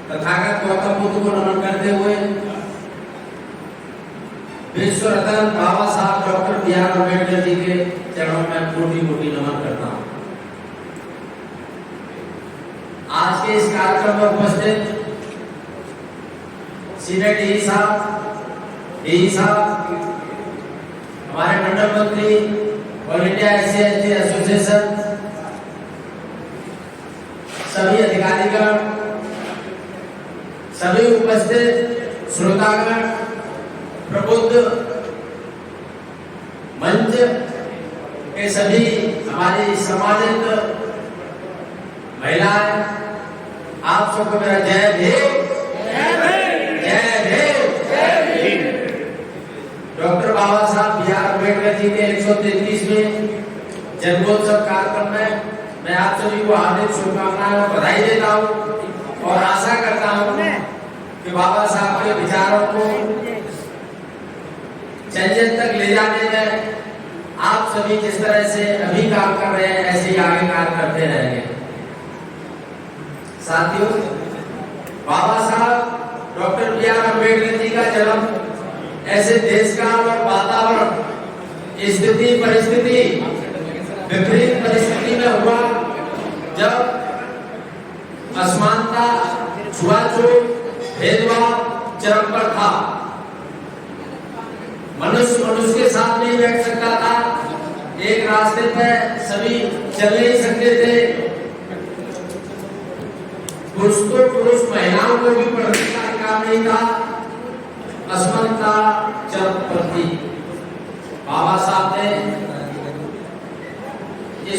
तथागत गौतम बुद्ध को नमन करते हुए विश्व रत्न बाबा साहब doctor B are Ambedkar ji के चरणों में कोटि कोटि नमन करता हूँ। आज के इस कार्यक्रम में उपस्थित सीनियर डीई साहब, हमारे मंडल मंत्री, ऑल इंडिया SC/ST एसोसिएशन, सभी अधिकारीगण, सभी उपस्थित श्रोतागण, प्रबुद्ध मंच के सभी हमारी सम्मानित महिलाएं, आप सबको मेरा जय भीम, जय भीम। डॉक्टर बाबा साहब बी आर अम्बेडकर जी के 133वें जन्मोत्सव कार्यक्रम में मैं आप सभी को हार्दिक शुभकामनाएं और बधाई देता हूं और आशा करता हूं कि बाबा साहब के विचारों को जन तक ले जाने में आप सभी जिस तरह से अभी काम कर रहे हैं ऐसे ही आगे कार्य करते रहेंगे। साथियों, बाबा साहब doctor B are Ambedkar ji का जन्म ऐसे देश का और वातावरण, स्थिति परिस्थिति, विपरीत परिस्थिति में हुआ जब असमानता, छुआछूत, भेदभाव चरम पर था। मनुष्य मनुष्य के साथ नहीं बैठ सकता था, एक रास्ते पर सभी चल नहीं सकते थे, पुरुष तो पुरुष, महिलाओं को भी पढ़ने का अधिकार नहीं था, असमानता चरम पर थी। बाबा साहब ने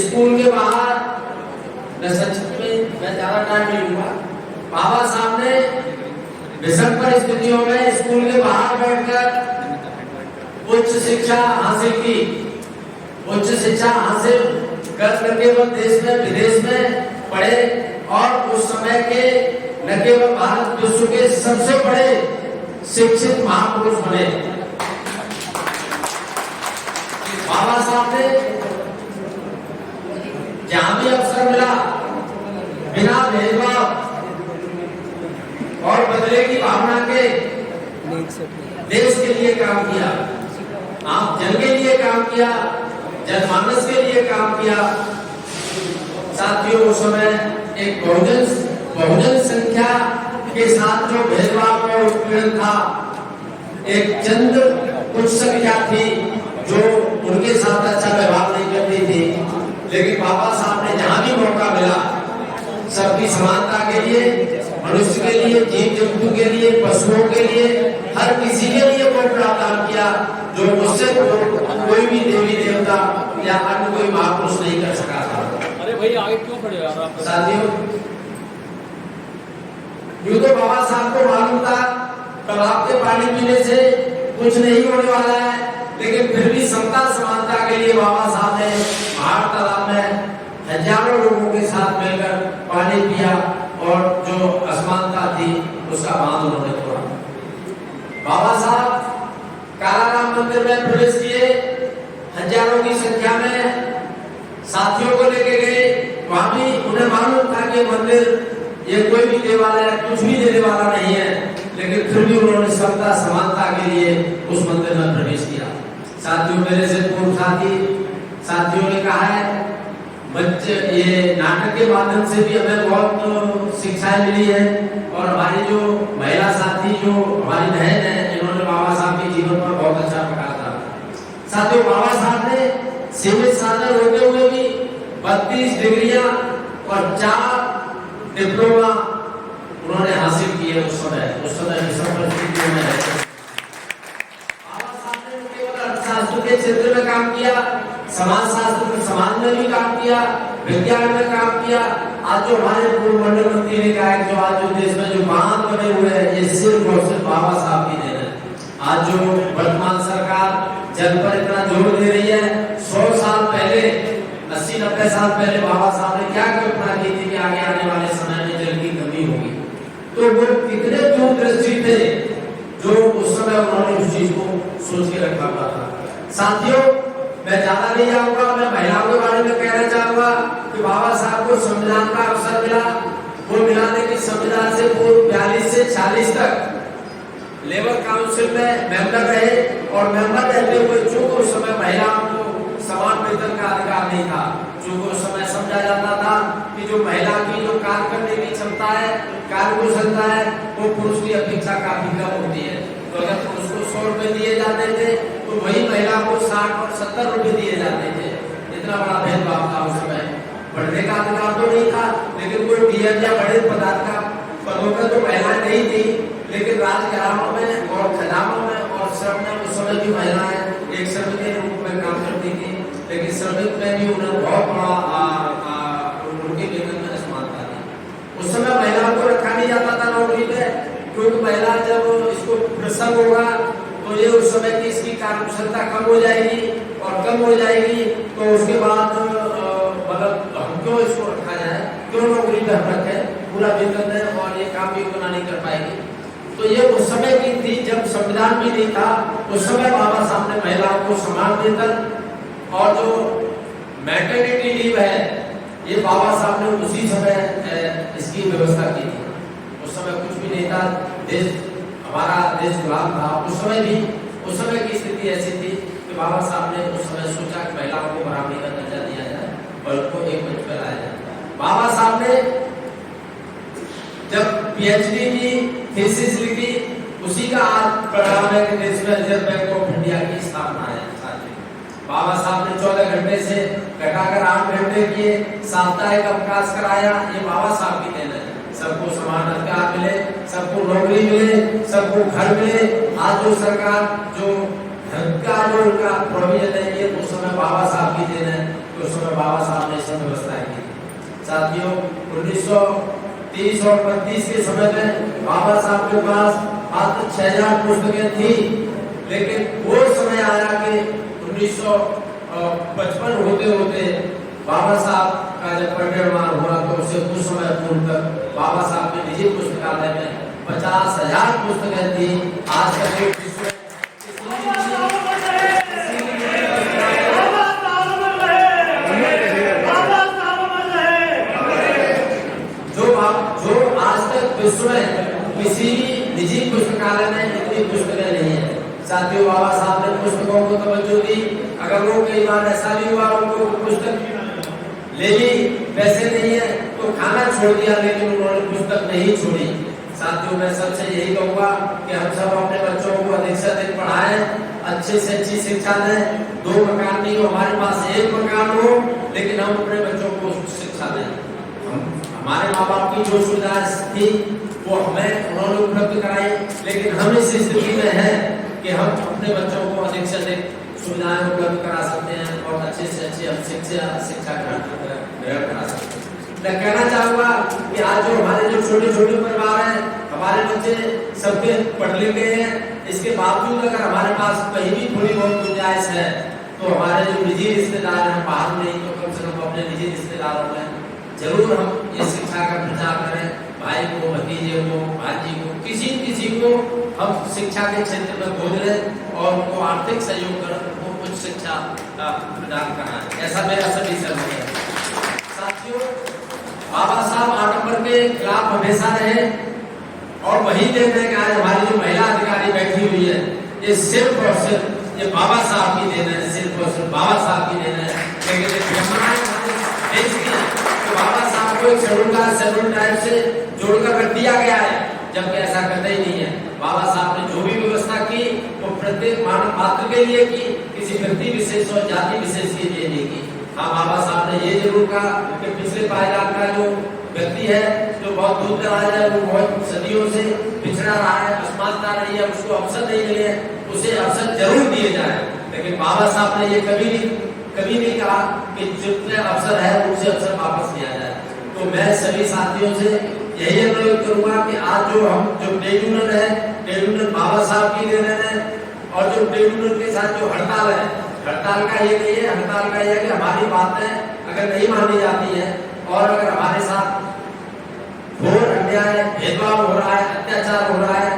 स्कूल के बाहर, मैं संक्षिप्त में मैं ज्यादा टाइम नहीं लूंगा, बाबा साहब ने विषम परिस्थितियों में स्कूल के बाहर बैठकर उच्च शिक्षा हासिल की। उच्च शिक्षा हासिल कर केवल देश में विदेश में पढ़े और उस समय के न केवल भारत विश्व के सबसे बड़े शिक्षित महापुरुष बने। बाबा साहब ने जहां भी अवसर मिला बिना भेदभाव और बदले की भावना के देश के लिए काम किया, आम जन के लिए काम किया, जनमानस के लिए काम किया। साथियों, उस समय एक बहुजन संख्या के साथ जो भेदभाव और उत्पीड़न था, एक चंद कुछ संख्या थी जो उनके साथ अच्छा व्यवहार नहीं करती थी, लेकिन बाबा साहब ने जहां भी मौका मिला सबकी समानता के लिए, मनुष्य के लिए, जीव जंतु के लिए, पशुओं के लिए, हर किसी के लिए वो प्रावधान किया जो मुझसे कोई भी देवी देवता या अन्य कोई महापुरुष नहीं कर सका था। अरे भाई आगे क्यों खड़े हो आप? साथियों, यूं तो बाबा साहब को मालूम था तालाब के पानी पीने से कुछ नहीं होने वाला है, लेकिन फिर भी समता समानता के लिए बाबा साहब ने महार तालाब में हजारों लोगों के साथ मिलकर पानी पिया और जो असमानता थी उसका बांध उन्होंने तोड़ा। बाबा साहब कालाराम मंदिर में प्रवेश किए, हजारों की संख्या में साथियों को लेके गए। वहां भी उन्हें मालूम था कि मंदिर ये कोई भी देवालय कुछ भी देने वाला नहीं है, लेकिन फिर भी उन्होंने समता समानता के लिए उस मंदिर में प्रवेश किया। साथियों, मेरे से पूर्व साथियों ने कहा है, बच्चे ये नाटक के माध्यम से भी हमें बहुत शिक्षाएं मिली है और हमारी जो महिला साथी, जो हमारी बहन है, इन्होंने बाबा साहब के जीवन पर बहुत अच्छा प्रकाश डाला। साथियों, बाबा साहब ने सीमित साधन होते हुए भी 32 डिग्रियां और 4 डिप्लोमा उन्होंने हासिल किए। उस समय विषम परिस्थितियों में बाबा साहब ने केवल अर्थशास्त्र के क्षेत्र में काम किया, समाजशास्त्र समाज में भी काम किया, विज्ञान में काम किया। आज जो हमारे पूर्व मंडल मंत्री ने कहा है, जो आज जो देश में जो बांध बने हुए हैं, ये सिर्फ और सिर्फ बाबा साहब की देन है। आज जो वर्तमान सरकार जल पर इतना जोर दे रही है, 100 साल पहले, 80-90 साल पहले बाबा साहब ने क्या कल्पना की थी कि आगे आने वाले समय में जल की कमी होगी। तो वो कितने दूरदृष्टि थे जो उस समय उन्होंने उस चीज को सोच के रखा हुआ था। साथियों, मैं ज्यादा नहीं जाऊंगा, मैं महिलाओं के बारे में कहना चाहूंगा कि बाबा साहब को संविधान का अवसर मिला, वो मिलाने की संविधान से पूर्व 42 से 46 तक लेबर काउंसिल में मेंबर रहे और मेंबर रहते हुए चूंकि उस समय महिलाओं को समान वेतन का अधिकार नहीं था, चूंकि उस समय समझा जाता था कि जो महिला की जो कार्य करने की क्षमता है, कार्य कुशलता है, वो पुरुष की अपेक्षा काफी कम होती है। तो अगर पुरुष को 100 रुपए दिए जाते थे तो वही महिला को 60 और 70 रुपए दिए जाते थे। इतना बड़ा भेदभाव था उस समय। पढ़ने का अधिकार तो नहीं था, लेकिन कोई डीएम या बड़े पदार्थ का पदों पर तो महिलाएं नहीं थी, लेकिन राजघरानों में और खजानों में और श्रम में उस समय भी महिलाएं एक श्रमिक के रूप में काम करती थी, लेकिन श्रमिक में भी उन्हें बहुत बड़ा उनके वेतन में असमानता थी। उस समय महिलाओं को रखा नहीं जाता था नौकरी पे, क्योंकि महिला जब इसको प्रसव होगा तो ये उस समय की इसकी कार्यकुशलता कम हो जाएगी और कम हो जाएगी तो उसके बाद मतलब हम क्यों इसको रखा जाए, क्यों नौकरी पे हम रखें, पूरा वेतन है और ये काम भी उतना नहीं कर पाएगी। तो ये उस समय की थी जब संविधान भी नहीं था। उस समय बाबा साहब ने महिलाओं को समान वेतन और जो मैटरनिटी लीव है ये बाबा साहब ने उसी समय इसकी व्यवस्था की थी। उस समय कुछ भी नहीं था, देश हमारा देश गुलाम था। उस समय की स्थिति ऐसी थी कि बाबा साहब ने उस समय सोचा कि महिलाओं को बराबरी का दर्जा दिया जाए और उनको एक मंच पर लाया जाए। बाबा साहब ने जब पीएचडी की थीसिस लिखी, उसी का आज परिणाम है कि देश में रिजर्व बैंक ऑफ इंडिया की स्थापना है। बाबा साहब ने 14 घंटे से घटाकर 8 घंटे किए, साप्ताहिक अवकाश कराया, ये बाबा साहब की देन है। सबको समान अधिकार मिले, सबको नौकरी मिले, सबको घर मिले। आज जो सरकार जो धन का जो उनका प्रोविजन है ये उस समय बाबा साहब की देन है। तो उस समय बाबा साहब ने सब व्यवस्थाएं की। साथियों 1930 और 32 के समय में बाबा साहब के पास मात्र 6000 पुस्तकें थी, लेकिन वो समय आया कि 1955 होते होते बाबा साहब का जब परिनिर्वाण हुआ तो उसे कुछ समय पूर्व तक बाबा साहब के निजी पुस्तकालय में 50,000 पुस्तकें थी। आज तक जो आज तक विश्व में किसी निजी पुस्तकालय में इतनी पुस्तकें नहीं है। साथियों बाबा साहब ने पुस्तकों को तवज्जो दी। अगर वो कई बार ऐसा भी हुआ उनको पुस्तक ले ली, पैसे नहीं है तो खाना छोड़ दिया, लेकिन उन्होंने पुस्तक नहीं छोड़ी। साथियों मैं सबसे यही कहूँगा कि हम सब अपने बच्चों को अधिक से अधिक पढ़ाएं, अच्छे से अच्छी शिक्षा दें। 2 मकान नहीं हो, हमारे पास 1 मकान हो, लेकिन हम अपने बच्चों को शिक्षा दें। हमारे माँ बाप की जो सुविधा थी वो हमें उन्होंने उपलब्ध कराई, लेकिन हम इस स्थिति में हैं कि हम अपने बच्चों को अधिक से अधिक सुविधाएं उपलब्ध करा सकते हैं और अच्छे से अच्छे हम शिक्षा ग्रहण करा सकते हैं। मैं कहना चाहूँगा कि आज जो हमारे जो छोटे छोटे परिवार हैं, हमारे बच्चे सबके पढ़ लिख गए हैं, इसके बावजूद अगर हमारे पास कहीं भी थोड़ी बहुत गुंजाइश है तो हमारे जो निजी रिश्तेदार हैं, बाहर नहीं तो कम से कम अपने निजी रिश्तेदारों में जरूर हम ये शिक्षा का प्रचार करें। भाई को, भतीजे को, भांजी को, किसी को हम शिक्षा के क्षेत्र में खोज लें और उनको आर्थिक सहयोग कर उनको कुछ शिक्षा प्रदान कराएं। ऐसा मेरा सभी से है। साथियों बाबा साहब आडंबर के खिलाफ हमेशा रहे और वही देख रहे हैं कि आज हमारी जो महिला अधिकारी बैठी हुई है ये सिर्फ और सिर्फ ये बाबा साहब की देन है, सिर्फ और सिर्फ बाबा साहब की देन है। लेकिन बाबा साहब को शेड्यूल टाइप से जोड़कर रख दिया गया है, जबकि ऐसा करना ही नहीं है। बाबा साहब ने जो भी व्यवस्था की वो प्रत्येक मानव मात्र के लिए की, किसी व्यक्ति विशेष और जाति विशेष के लिए नहीं की। हाँ बाबा साहब ने ये जरूर कहा कि पिछले पायदान का जो व्यक्ति है जो बहुत दूर दराज है, वो बहुत सदियों से पिछड़ा रहा है, असमानता रही है, उसको अवसर नहीं मिले, उसे अवसर जरूर दिए जाए। लेकिन बाबा साहब ने ये कभी नहीं कहा कि जितने अवसर है उनसे अवसर वापस लिया जाए। तो मैं सभी साथियों से यही अनुरोध करूंगा कि आज जो हम जो ट्रेड यूनियन है, ट्रेड यूनियन बाबा साहब की देन है और जो ट्रेड यूनियन के साथ जो हड़ताल है, हड़ताल का ये नहीं है, हड़ताल का ये है कि हमारी बातें अगर नहीं मानी जाती है और अगर हमारे साथ घोर अन्याय, भेदभाव हो रहा है, अत्याचार हो रहा है,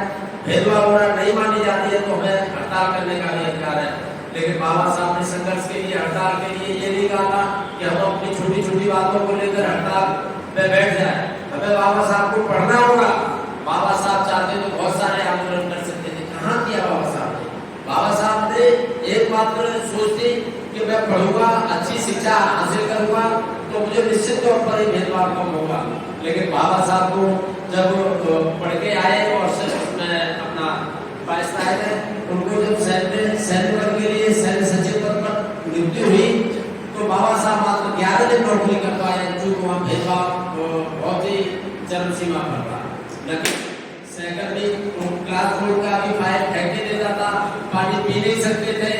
भेदभाव हो रहा है, नहीं मानी जाती है तो हमें हड़ताल करने का भी अधिकार है। लेकिन बाबा साहब ने संघर्ष के लिए, हड़ताल के लिए ये नहीं कहा था कि हम अपनी छोटी छोटी बातों को लेकर हड़ताल में बैठ जाए। हमें बाबा साहब को पढ़ना होगा, बाबा साहब चाहते तो बहुत सारे आंदोलन कर सकते थे, कहाँ किया बाबा साहब ने? बाबा साहब ने एकमात्र सोच थी कि मैं पढ़ूंगा, अच्छी शिक्षा हासिल करूंगा तो मुझे निश्चित तौर पर भेदभाव कम होगा। लेकिन बाबा साहब को जब पढ़ के आए और में अपना फैसला है, उनको जब सैन्य पद के लिए सैन्य सचिव पद पर नियुक्ति हुई तो बाबा साहब मात्र 11 दिन नौकरी कर पाए, जो वहाँ भेदभाव बहुत ही चरम सीमा पर था। लेकिन सहकर्मी क्लास बोर्ड का भी फाइल फेंक देता था, पानी पी नहीं सकते थे।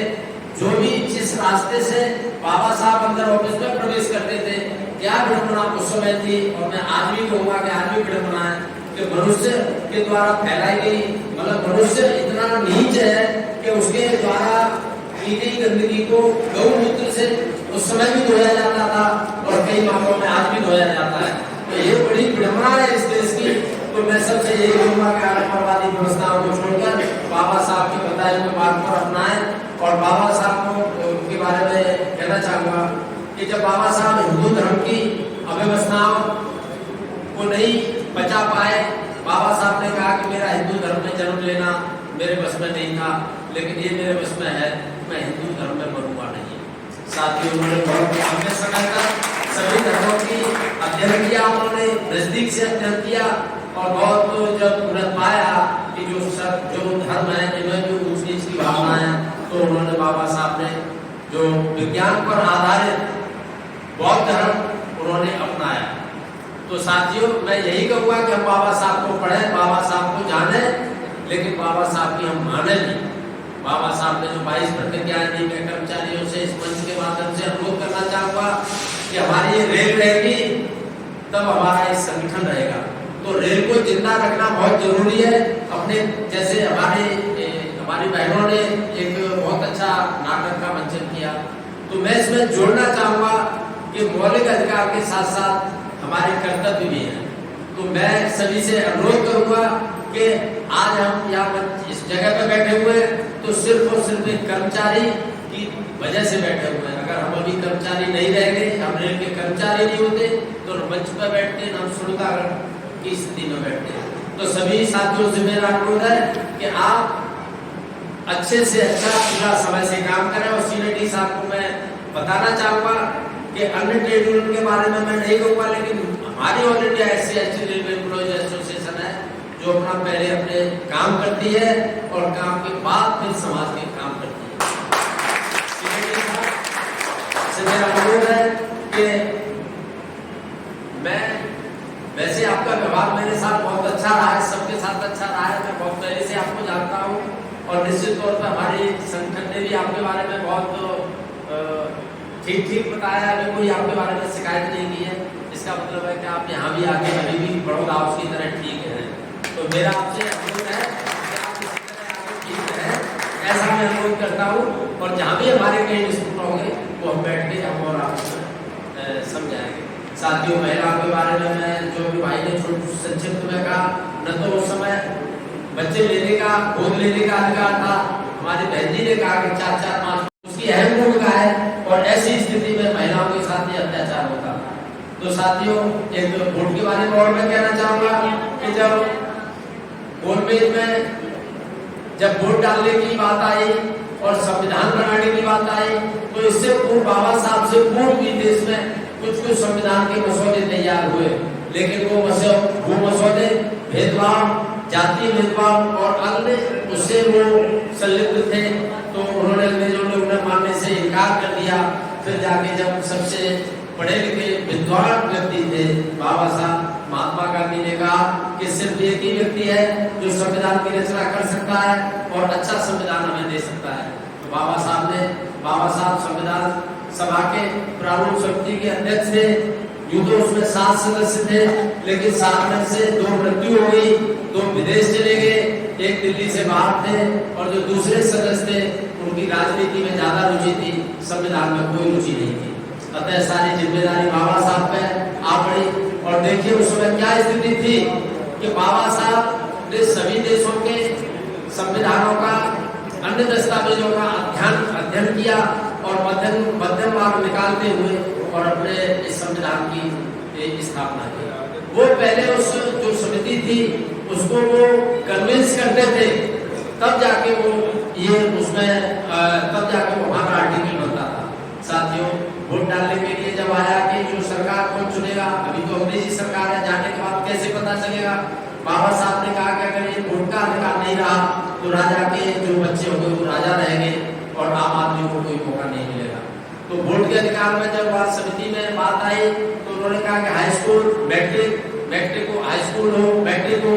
जो भी जिस रास्ते से बाबा साहब अंदर ऑफिस में प्रवेश करते थे, क्या विडंबना उस समय थी, और मैं आज भी कहूँगा कि आज भी विडंबना है कि मनुष्य के द्वारा फैलाई गई, मतलब मनुष्य इतना नीच है कि उसके द्वारा की गई गंदगी को गौमूत्र से उस समय भी धोया जाता था और कई मामलों में आज भी धोया जाता है। तो ये बड़ी विडंबना है इस देश की। तो मैं सबसे यही कहूँगा कि आतंकवादी व्यवस्थाओं को छोड़कर बाबा साहब की बताई हुई बात पर अपनाएं। और बाबा साहब को के बारे में कहना चाहूँगा कि जब बाबा साहब हिंदू धर्म की अव्यवस्थाओं को नहीं बचा पाए, बाबा साहब ने कहा कि मेरा हिंदू धर्म में जन्म लेना मेरे बस में नहीं था, लेकिन ये मेरे बस में है, मैं हिंदू धर्म में मरूंगा नहीं। साथ ही उन्होंने बहुत लंबे समय तक सभी धर्मों की अध्ययन किया, उन्होंने नजदीक से अध्ययन किया और बहुत जब उन्हें पाया कि जो धर्म है इनमें जो ऊंच नीच की भावना है, तो उन्होंने बाबा साहब ने जो विज्ञान पर आधारित बौद्ध धर्म उन्होंने अपनाया। तो साथियों, मैं यही कहूँगा कि हम बाबा साहब को पढ़ें, बाबा साहब को जानें, लेकिन बाबा साहब की हम माने नहीं। बाबा साहब ने जो 22 प्रतिज्ञाएं दी, मैं कर्मचारियों से इस मंच के माध्यम से अनुरोध करना चाहूँगा कि हमारी ये रेल रहेगी तब हमारा ये संगठन रहेगा। तो रेल को जिंदा रखना बहुत जरूरी है। अपने जैसे हमारी बहनों ने एक बहुत अच्छा नाटक का मंचन किया, तो मैं इसमें जोड़ना चाहूँगा कि मौलिक अधिकार के साथ साथ हमारे कर्तव्य भी हैं। तो मैं सभी से अनुरोध करूँगा कि आज हम यहाँ इस जगह पे बैठे हुए तो सिर्फ और सिर्फ एक कर्मचारी की वजह से बैठे हुए हैं। अगर हम अभी कर्मचारी नहीं रहेंगे, हम रेल के कर्मचारी नहीं होते तो मंच पर बैठते हम श्रोतागण की स्थिति में बैठते हैं। तो सभी साथियों से मेरा अनुरोध है कि आप अच्छे से अच्छा पूरा समय से काम करें। और सीनेटी साहब को मैं बताना चाहूँगा कि अन्य ट्रेड यूनियन के बारे में मैं नहीं कहूँगा, लेकिन हमारी all India SC/ST railway employees association है जो अपना पहले अपने काम करती है और काम के बाद फिर समाज के काम करती है। सीनेटी साहब से मेरा अनुरोध है कि मैं वैसे आपका व्यवहार मेरे साथ बहुत अच्छा रहा है, सबके साथ अच्छा रहा है, मैं बहुत पहले से आपको जानता हूँ और निश्चित तौर पर हमारी संगठन ने भी आपके बारे में बहुत ठीक बताया है। कोई आपके बारे में शिकायत नहीं की है, इसका मतलब है कि आप यहाँ भी आके अभी भी बड़ौदा हाउस की तरह ठीक है। तो मेरा आपसे अनुरोध है कि आप इसी तरह आगे ठीक रहें, ऐसा मैं अनुरोध करता हूँ। और जहाँ भी हमारे कई डिस्प्यूट होंगे वो हम बैठ के हम और आपसे समझाएंगे। साथियों, महिलाओं के बारे में मैं जो भी भाई ने संक्षिप्त में कहा, न तो उस समय बच्चे लेने का गोद लेने का अधिकार था, हमारी बहन जी ने कहा कि 4-4-5 उसकी अहम भूमिका है और ऐसी स्थिति में महिलाओं के साथ ये अत्याचार होता था। तो साथियों, एक वोट के बारे में और मैं कहना चाहूँगा कि जब वोटमेज में जब वोट डालने की बात आई और संविधान बनाने की बात आई, तो इससे पूर्व बाबा साहब से पूर्व भी देश में कुछ संविधान के मसौदे तैयार हुए, लेकिन वो मसौदे भेदभाव, जातीय भेदभाव और अन्य उससे वो संलिप्त थे। तो उन्होंने अंग्रेजों ने उन्हें मानने से इनकार कर दिया। फिर जाके जब सबसे पढ़े लिखे विद्वान व्यक्ति थे बाबा साहब महात्मा गांधी ने कहा कि सिर्फ एक ही व्यक्ति है जो संविधान की रचना कर सकता है और अच्छा संविधान हमें दे सकता है। तो बाबा साहब संविधान सभा के प्रारूप समिति के अध्यक्ष थे। यूं तो उसमें 7 सदस्य थे, लेकिन 7 में से 2 मृत्यु हो गई, 2 विदेश चले गए, एक दिल्ली से बाहर थे और जो दूसरे सदस्य थे उनकी राजनीति में ज्यादा रुचि थी, संविधान में कोई रुचि नहीं थी। अतः सारी जिम्मेदारी बाबा साहब पे आ पड़ी। और देखिए उस समय क्या स्थिति थी कि बाबा साहब ने सभी देशों के संविधानों का, अन्य दस्तावेजों का अध्ययन किया और मध्यम मार्ग निकालते हुए और अपने इस संविधान की स्थापना की। वो पहले उस जो समिति थी उसको वो कन्विंस करते थे, तब जाके वो ये उसमें तब जाके वो वहाँ का आर्टिकल बनता था। साथियों, वोट डालने के लिए जब आया कि जो सरकार कौन चुनेगा, अभी तो अंग्रेजी सरकार है, जाने के बाद कैसे पता चलेगा। बाबा साहब ने कहा कि अगर ये वोट का अधिकार नहीं रहा तो राजा के जो बच्चे होंगे वो राजा रहेंगे और आम आदमी को कोई मौका नहीं मिलेगा। तो वोट के अधिकार में जब बात समिति में बात आई तो उन्होंने कहा कि हाई स्कूल मैट्रिक को हाई स्कूल हो, मैट्रिक हो,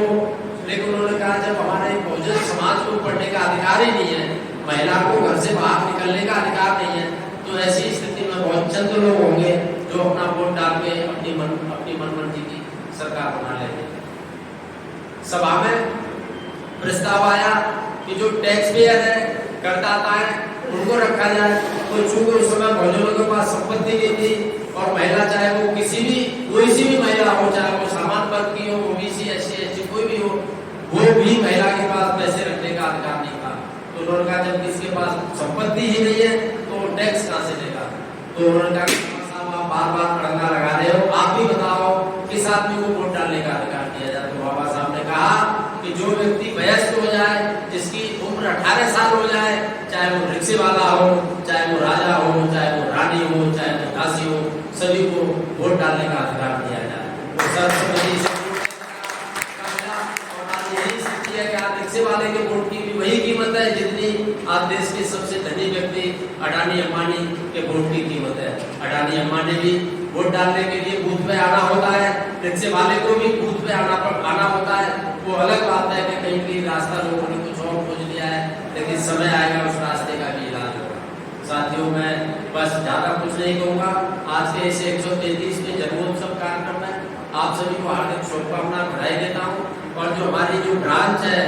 लेकिन उन्होंने कहा जब हमारे बहुजन समाज को पढ़ने का अधिकार ही नहीं है, महिला को घर से बाहर निकलने का अधिकार नहीं है, तो ऐसी स्थिति में बहुत चंद लोग होंगे जो अपना वोट डाल के अपनी मनमर्जी की सरकार बना लेंगे। सभा में प्रस्ताव आया कि जो टैक्स पेयर है, करदाता है, उनको रखा जाए। तो चूंकि उस समय बहुजनों के पास संपत्ति नहीं थी और महिला चाहे वो कोई सी भी महिला हो, चाहे वो सामान्य वर्ग की हो, ओबीसी, एससी, एसटी कोई भी हो, वो भी महिला के पास पैसे रखने का अधिकार नहीं था। तो उन्होंने कहा जब किसके पास संपत्ति ही नहीं है तो टैक्स कहाँ से देगा। तो उन्होंने कहा साहब आप बार बार अड़ंगा लगा रहे हो, आप भी बताओ किस आदमी को वोट डालने का अधिकार दिया जाए। तो बाबा साहब ने कहा कि जो व्यक्ति वयस्क हो जाए, जिसकी उम्र 18 साल हो जाए, चाहे वो रिक्शे वाला हो, चाहे वो राजा हो, चाहे वो रानी हो, चाहे वो दासी हो, सभी को वोट डालने का अधिकार दिया जाए। तो सर्वसम्मति से और आज यही स्थिति है कि आज रिक्शे वाले के वोट की भी वही कीमत है जितनी आज देश के सबसे धनी व्यक्ति अडानी अंबानी के वोट की कीमत है। अडानी अंबानी भी वोट डालने के लिए बूथ पे आना होता है, रिक्शे वाले को भी बूथ पे आना होता है। वो अलग बात है कि कहीं भी रास्ता लोगों ने कुछ और खोज लिया है, लेकिन समय आएगा उस रास्ते का भी इलाज होगा। साथियों, मैं बस ज्यादा कुछ नहीं कहूँगा। आज के इस 133वें जन्मोत्सव कार्यक्रम में आप सभी को हार्दिक शुभकामनाएं बधाई देता हूँ। और जो हमारी जो ब्रांच है